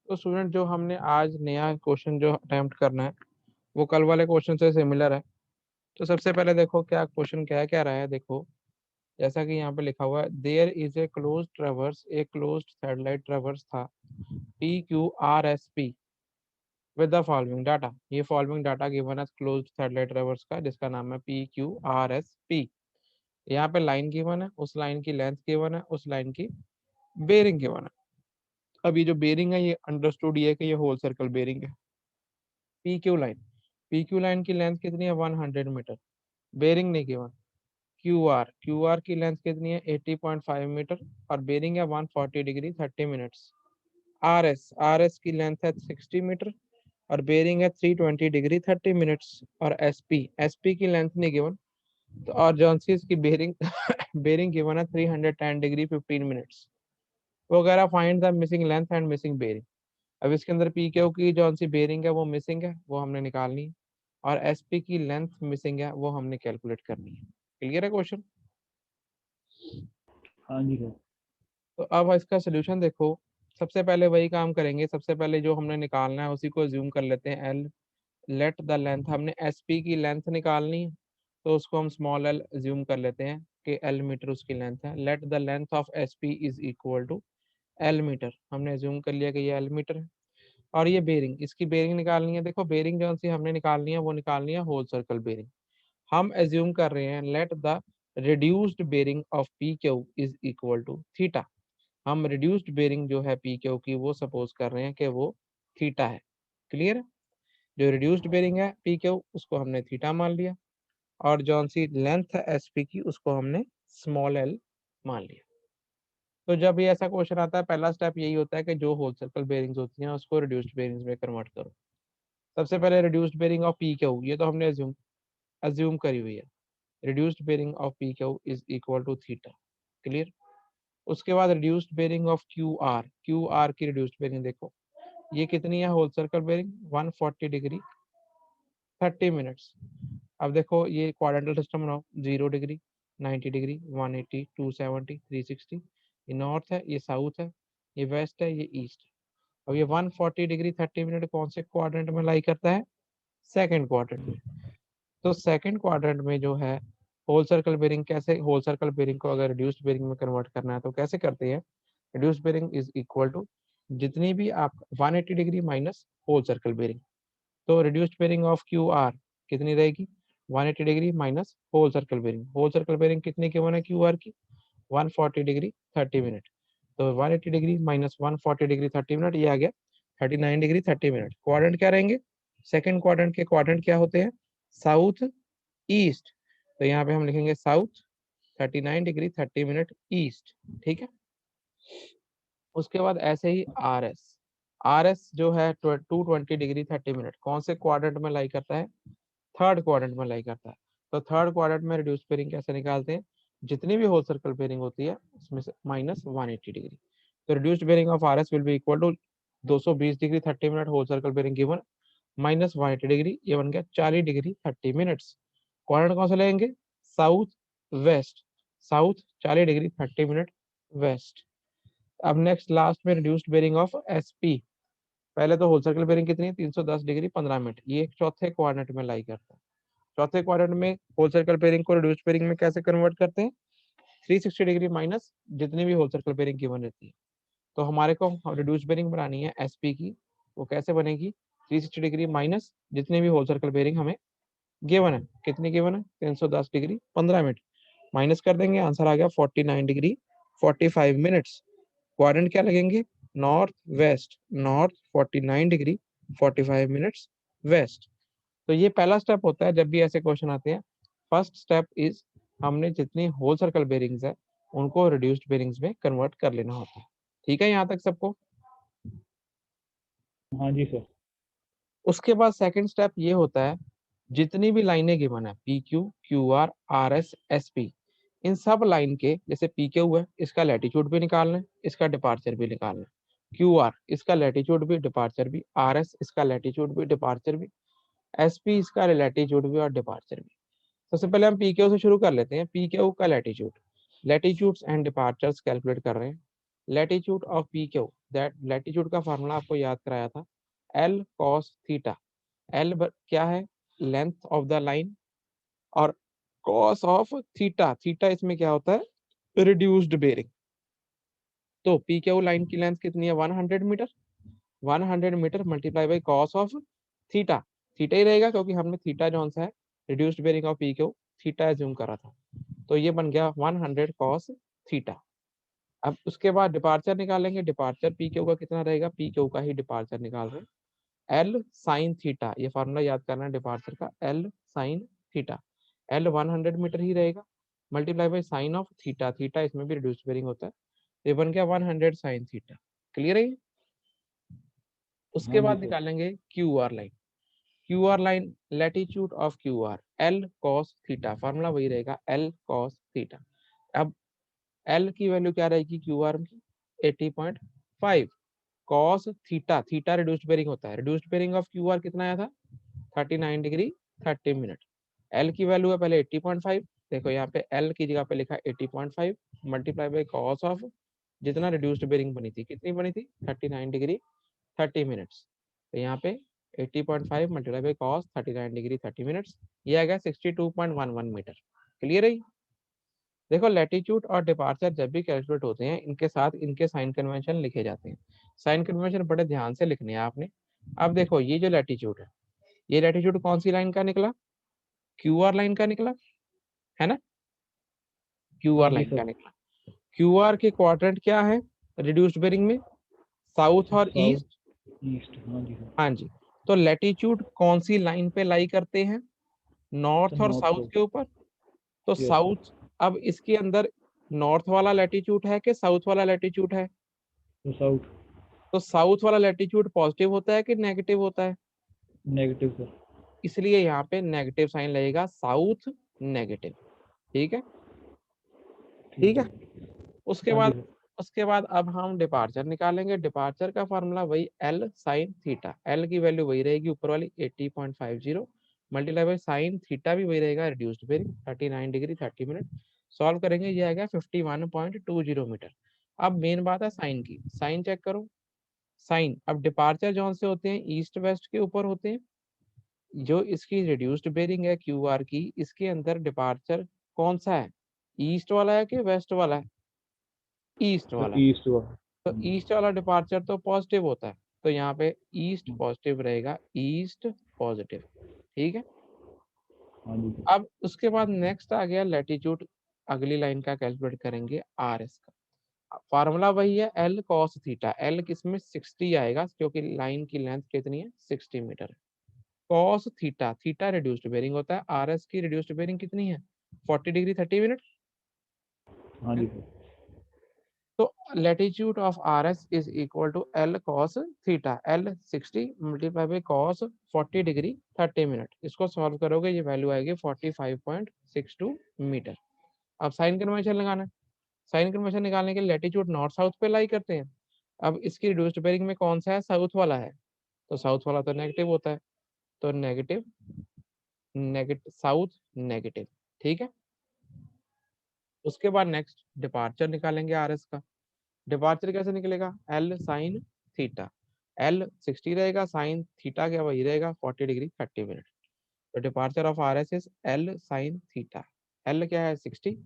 तो स्टूडेंट जो हमने आज नया क्वेश्चन जो अटेम्प्ट करना है वो कल वाले क्वेश्चन से सिमिलर है। तो सबसे पहले देखो क्या क्वेश्चन क्या क्या रहा है। देखो जैसा कि यहाँ पे लिखा हुआ है, there is a close traverse, एक क्लोज्ड सैटेलाइट ट्रेवर्स था PQRSP with the following data. ये फॉलोइंग डाटा गिवन है क्लोज्ड सैटेलाइट ट्रेवर्स का जिसका नाम है PQRSP। यहाँ पे लाइन गिवन है, उस लाइन की लेंथ गिवन है, उस लाइन की बेरिंग गिवन है। अब ये जो बेरिंग है ये अंडरस्टूड ये है कि ये होल सर्कल बेरिंग है। पी क्यू लाइन की लेंथ कितनी है 100 मीटर। बेरिंग नहीं गिवन। क्यू आर की लेंथ कितनी है 80.5 मीटर और बेरिंग है 140 डिग्री 30 मिनट्स। आर एस की लेंथ है 60 मीटर और बेरिंग है 320 डिग्री 30 मिनट्स। और एस पी की लेंथ नहीं गिवन। तो और जॉन्सीज की बेरिंग बेरिंग गिवन है 310 डिग्री 15 मिनट्स। वो कह रहा find the missing length and missing bearing. अब इसके अंदर पी क्यू की जो सी बेरिंग है वो मिसिंग है, वो हमने निकालनी है। और एसपी की लेंथ मिसिंग है, वो हमने कैलकुलेट करनी है। क्लियर है क्वेश्चन। हाँ जी सर। तो अब इसका सोल्यूशन देखो। सबसे पहले वही काम करेंगे, सबसे पहले जो हमने निकालना है उसी को ज्यूम कर लेते हैं एल। लेट द लेंथ, हमने एसपी की लेंथ निकालनी है तो उसको हम स्मॉल एल ज्यूम कर लेते हैं कि एल मीटर उसकी लेंथ है। Let the length of SP is equal to L metre, हमने ज्यूम कर लिया कि ये एल मीटर है। और ये बेरिंग, इसकी बेरिंग निकालनी है। देखो बेरिंग जो सी हमने निकालनी है वो निकालनी है होल सर्कल बेरिंग। हम एज्यूम कर रहे हैं let the reduced bearing of P Q is equal to theta. हम रिड्यूस्ड बेरिंग जो है पी क्यू की वो सपोज कर रहे हैं कि वो थीटा है। क्लियर है। जो रिड्यूस्ड बेरिंग है पी क्यू उसको हमने थीटा मान लिया और जौन सी लेंथ है एस पी की उसको हमने स्मॉल एल मान लिया। तो जब ये ऐसा क्वेश्चन आता है पहला स्टेप यही होता है कि जो होल सर्कल बेरिंग्स होती हैं उसको रिड्यूस्ड बेरिंग्स में कन्वर्ट करो। सबसे पहले reduced bearing of P Q, ये तो हमने अज्यूम करी हुई है। Reduced bearing of P Q is equal to theta. Clear. उसके बाद reduced bearing of Q R की रिड्यूस्ड बेरिंग देखो ये कितनी है whole circle bearing 140 degree 30 minutes. अब देखो ये क्वाड्रेंटल सिस्टम बनाओ, 0 डिग्री 90 डिग्री 180 270 360। ये नॉर्थ है, ये साउथ है, ये वेस्ट है, ये ईस्ट है। अब ये 140 डिग्री 30 मिनट कौन से क्वाड्रेंट में लाई करता है, सेकंड क्वाड्रेंट में। तो सेकंड क्वाड्रेंट में जो है होल सर्कल बेरिंग, कैसे होल सर्कल बेरिंग को अगर रिड्यूस्ड बेरिंग में कन्वर्ट करना है तो कैसे करते हैं। Reduced bearing is equal to जितनी भी आप 180 degree minus whole circle bearing. तो reduced bearing of Q R कितनी रहेगी 180 degree minus whole circle bearing. Whole circle bearing कितनी की वन है क्यू आर की 140 डिग्री 30 मिनट। तो 180 डिग्री माइनस 140 डिग्री 30 मिनट ये आ गया 39 डिग्री 30 मिनट। क्वाड्रेंट क्या रहेंगे, सेकंड क्वाड्रेंट के क्वाड्रेंट क्या होते हैं, साउथ ईस्ट। तो यहाँ पे हम लिखेंगे साउथ 39 डिग्री 30 मिनट ईस्ट। ठीक है। उसके बाद ऐसे ही आर एस जो है 220 डिग्री 30 मिनट कौन से क्वाड्रेंट में लाई करता है, थर्ड क्वाड्रेंट में लाई करता है। तो थर्ड क्वाड्रेंट में रिड्यूस बेरिंग कैसे निकालते हैं, जितनी भी होल सर्कल बेरिंग होती है उसमें से माइनस 180 डिग्री। तो reduced bearing of R S will be equal to 220 degree 30 minute whole circle bearing given minus 180 degree, ये बन गया 40 डिग्री 30 मिनट्स। क्वाड्रेंट कौन सा लेंगे, south west. South 40 degree 30 minute west. अब नेक्स्ट लास्ट में reduced bearing of S P. पहले तो होल सर्कल बेरिंग कितनी है 310 डिग्री 15 मिनट, ये चौथे क्वाड्रेंट में लाई करता है। चौथे क्वाड्रेंट में होल सर्कल बेरिंग को रिड्यूस्ड बेरिंग में कैसे कन्वर्ट करते हैं, 360 डिग्री माइनस जितनी भी होल सर्कल बेरिंग गिवन रहती है। तो हमारे को रिड्यूस्ड बेरिंग बनानी है एसपी की, वो कैसे बनेगी 360 डिग्री माइनस जितनी भी होल सर्कल बेरिंग हमें गिवन है। कितनी गिवन है 310 डिग्री 15 मिनट, माइनस कर देंगे आंसर आ गया 49 डिग्री 45 मिनट्स। क्वाड्रेंट क्या लगेंगे, north west, north 49 degree 45 minutes west. तो ये पहला स्टेप होता है जब भी ऐसे क्वेश्चन आते हैं। फर्स्ट स्टेप इज हमने जितनी होल सर्कल बेरिंग्स है उनको रिड्यूस्ड बेरिंग्स में कन्वर्ट कर लेना होता है। ठीक है यहाँ तक सबको। हाँ जी सर। उसके बाद सेकंड स्टेप ये होता है, जितनी भी लाइनें गिवन है P Q Q R R S S P, इन सब लाइन के जैसे पी क्यू है इसका लैटिट्यूड भी निकालना है, इसका डिपार्चर भी निकालना है। क्यू आर इसका लैटिट्यूड भी डिपार्चर भी, आर एस इसका लैटिट्यूड भी डिपार्चर भी, एस पी इसका लैटिट्यूड भी और डिपार्चर भी। सबसे पहले हम पी क्यू से शुरू कर लेते हैं। पी क्यू का latitude, latitudes and departures calculate कर रहे हैं। Latitude of P Q, that latitude का फार्मूला आपको याद कराया था, एल कॉस थीटा। एल क्या है, लेंथ ऑफ द लाइन, और कॉस ऑफ थीटा, थीटा इसमें क्या होता है, रिड्यूस्ड बेरिंग। तो पी क्यू लाइन की लेंथ कितनी है, 100 metre, 100 metre multiply by cos of theta, theta ही रहेगा क्योंकि हमने थीटा जो सा है reduced bearing of P Q theta assume करा था, तो ये बन गया 100 कॉस थीटा। अब उसके बाद डिपार्चर निकालेंगे, डिपार्चर पी क्यू का कितना रहेगा, पी क्यू का ही डिपार्चर निकाल रहे हैं, एल साइन थीटा, ये फार्मूला याद करना है डिपार्चर का, L sine theta, L 100 metre ही रहेगा, multiply by sine of theta, theta इसमें भी रिड्यूस्ड बेरिंग होता है, ये बन गया 100 साइन थीटा। क्लियर है? उसके हाँ जी बाद सर। निकालेंगे Q R line, Q R line latitude of Q R, L cos theta, formula वही रहेगा एल कॉस थीटा। अब एल की वैल्यू क्या रहेगी क्यू आर की, 80.5, cos theta, theta reduced bearing होता है, reduced bearing of Q R कितना आया था, 39 डिग्री 30 मिनट। एल की वैल्यू है पहले 80.5, देखो यहाँ पे एल की जगह पे लिखा 80.5 मल्टीप्लाई बाई कॉस ऑफ जितना रिड्यूस्ड बेरिंग बनी थी, कितनी बनी थी, 39 डिग्री 30 मिनट्स, तो यहाँ पे 80.5 multiply by cos 39 degree 30 minutes, ये आ गया 62.11 मीटर। क्लियर है? देखो लैटिट्यूड और डिपार्चर जब भी कैलकुलेट होते हैं इनके साथ इनके साइन कन्वेंशन लिखे जाते हैं, साइन कन्वेंशन बड़े ध्यान से लिखने हैं आपने। अब देखो ये जो लैटिट्यूड है, ये लैटिट्यूड कौन सी लाइन का निकला, क्यू आर लाइन का निकला, है ना, क्यू हाँ आर जी लाइन का सर। निकला। क्यू आर के क्वाड्रेंट क्या है रिड्यूस्ड बेरिंग में, साउथ और साउथ ईस्ट। ईस्ट, हाँ जी सर। हाँ जी, तो लैटिट्यूड कौन सी लाइन पे लाई करते हैं, सर नॉर्थ और नॉर्थ साउथ को। के ऊपर, तो यस सर। साउथ, अब इसके अंदर नॉर्थ वाला लैटिट्यूड है कि साउथ वाला लैटिट्यूड है, तो साउथ। तो साउथ वाला लैटिट्यूड पॉजिटिव होता है कि नेगेटिव होता है, नेगेटिव सर। इसलिए यहाँ पे नेगेटिव साइन लगेगा, साउथ नेगेटिव। ठीक है, ठीक ठीक है। है। उसके हाँ जी बाद, सर। उसके बाद अब हम डिपार्चर निकालेंगे, डिपार्चर का फार्मूला वही एल साइन थीटा, एल की वैल्यू वही रहेगी ऊपर वाली 80.50 मल्टीप्लाई बाई साइन थीटा भी वही रहेगा, reduced bearing 39 degree 30 minute, solve करेंगे ये आएगा 51.20 मीटर। अब मेन बात है साइन की, साइन चेक करो, साइन अब डिपार्चर जोन से होते हैं ईस्ट वेस्ट के ऊपर होते हैं, जो इसकी रिड्यूस्ड बेरिंग है क्यू आर की, इसके अंदर डिपार्चर कौन सा है, ईस्ट वाला है कि वेस्ट वाला है, ईस्ट सर वाला है, ईस्ट हुआ। तो हाँ जी। ईस्ट वाला डिपार्चर तो पॉजिटिव होता है, तो यहाँ पे ईस्ट पॉजिटिव रहेगा, ईस्ट पॉजिटिव। ठीक है, हाँ जी सर। अब उसके बाद नेक्स्ट आ गया लैटिट्यूड, अगली लाइन का कैलकुलेट करेंगे आर एस का, फार्मूला वही है एल कॉस थीटा, एल किसमें 60 आएगा क्योंकि लाइन की लेंथ कितनी है 60 मीटर है, cos theta, theta reduced bearing होता है, आर एस की रिड्यूस्ड बेरिंग कितनी है 40 डिग्री 30 मिनट, हाँ है जी ना? सर। तो latitude of R S is equal to L cos theta, L 60 multiply by cos 40 degree 30 minute, इसको सॉल्व करोगे ये वैल्यू आएगी 45.62 मीटर। अब साइन कन्वेंशन लगाना है, साइन कन्वेंशन निकालने के लिए लैटिट्यूड नॉर्थ साउथ पे लाई करते हैं, अब इसकी रिड्यूस्ड बेरिंग में कौन सा है, साउथ वाला है, तो साउथ वाला तो नेगेटिव होता है, तो नेगेटिव, नेगेटिव साउथ नेगेटिव। ठीक है, उसके बाद नेक्स्ट डिपार्चर निकालेंगे आर एस का, डिपार्चर कैसे निकलेगा, एल साइन थीटा, एल 60 रहेगा, साइन थीटा क्या वही रहेगा 40 डिग्री 30 मिनट, तो departure of R S is L sine theta, L क्या है 60,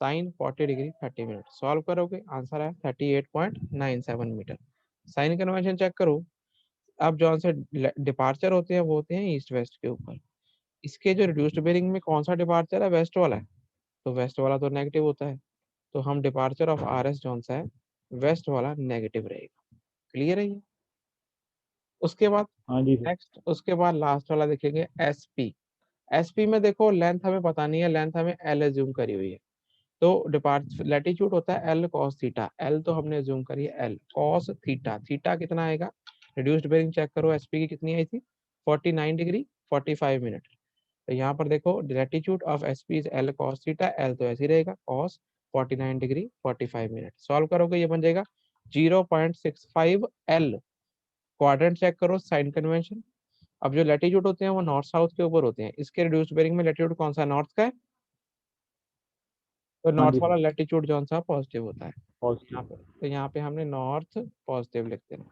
साइन 40 डिग्री 30 मिनट, सॉल्व करोगे आंसर है 38.97 मीटर। साइन कन्वेंशन चेक करो, अब जो से डिपार्चर होते हैं वो होते हैं ईस्ट वेस्ट के ऊपर, इसके जो रिड्यूस्ड बेरिंग में कौन सा डिपार्चर है, वेस्ट वाला है, तो वेस्ट वाला तो नेगेटिव होता है, तो हम डिपार्चर ऑफ आर एस जौन सा है वेस्ट वाला नेगेटिव रहेगा। क्लियर है ये? उसके बाद हाँ जी सर। नेक्स्ट, उसके बाद लास्ट वाला देखेंगे एस पी, एस पी में देखो लेंथ हमें पता नहीं है, लेंथ हमें एल एज्यूम करी हुई है, तो डिपार्ट लैटिट्यूड होता है एल कॉस थीटा, एल तो हमने एज्यूम करी है एल कॉस थीटा, थीटा कितना आएगा, रिड्यूस्ड बेरिंग चेक करो एसपी की कितनी आई थी 49 डिग्री 45 मिनट, तो यहाँ पर देखो latitude of SP is L cos theta, L तो ऐसे ही रहेगा कॉस 49 डिग्री 45 मिनट, सॉल्व करोगे ये बन जाएगा 0.65 एल, क्वाड्रेंट चेक करो साइन कन्वेंशन, अब जो लैटिट्यूड होते हैं वो नॉर्थ साउथ के ऊपर होते हैं, इसके रिड्यूस्ड बेरिंग में लैटिट्यूड कौन सा नॉर्थ का है, तो हाँ नॉर्थ जी वाला सर, लैटिट्यूड जो सा पॉजिटिव होता है। पॉजिटिव। यहाँ पे हमने नॉर्थ पॉजिटिव लिख देना।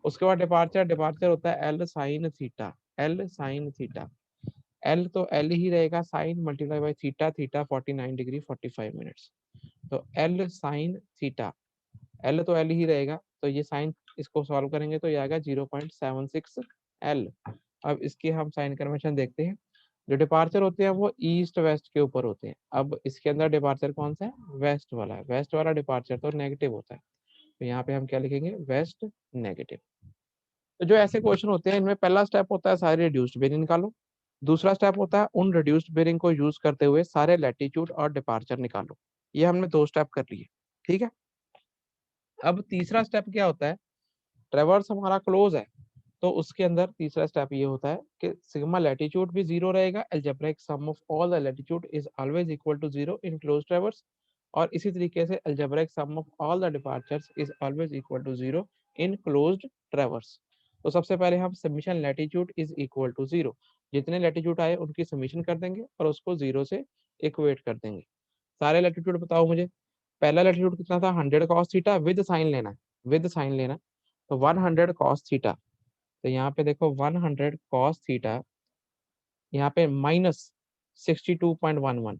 उसके बाद डिपार्चर, डिपार्चर होता है L sine theta, L sine theta. L तो एल ही रहेगा, sine multiply by theta, theta 49 degree 45 minutes. तो एल साइन थीटा, एल तो एल ही रहेगा, तो ये साइन इसको सॉल्व करेंगे तो ये आएगा 0.76 एल। अब इसकी हम साइन कन्वेंशन देखते हैं। जो डिपार्चर होते हैं वो ईस्ट वेस्ट के ऊपर होते हैं। अब इसके अंदर डिपार्चर कौन सा है, वेस्ट वाला है। वेस्ट वाला डिपार्चर तो नेगेटिव होता है, तो यहाँ पे हम क्या लिखेंगे, वेस्ट नेगेटिव। तो जो ऐसे क्वेश्चन होते हैं इनमें पहला स्टेप होता है सारे रिड्यूस्ड बेरिंग निकालो। दूसरा स्टेप होता है उन रिड्यूस्ड बेरिंग को यूज करते हुए सारे लैटिट्यूड और डिपार्चर निकालो। ये हमने 2 स्टेप कर लिए, ठीक है। अब तीसरा स्टेप क्या होता है, ट्रेवर्स हमारा क्लोज है, तो उसके अंदर तीसरा स्टेप ये होता है कि सिग्मा लैटिट्यूड भी 0 रहेगा, algebraic sum of all the latitude is always equal to 0 in close traverse. और इसी तरीके से algebraic sum of all the departures is always equal to 0 in closed traverse. तो सबसे पहले हम summation latitude is equal to 0, जितने latitude आए उनकी समीशन कर देंगे और उसको 0 से इक्वेट कर देंगे। सारे लैटिट्यूड बताओ मुझे। पहला लैटिट्यूड कितना था, 100 cos थीटा, विद साइन लेना है, विद साइन लेना। तो 100 cos थीटा, तो यहाँ पे देखो 100 cos थीटा, यहाँ पे -62.11,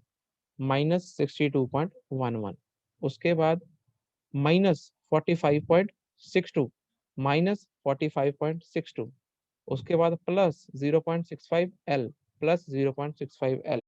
-62.11। उसके बाद -45.62, -45.62। उसके बाद प्लस 0.65 L, प्लस 0.65 L।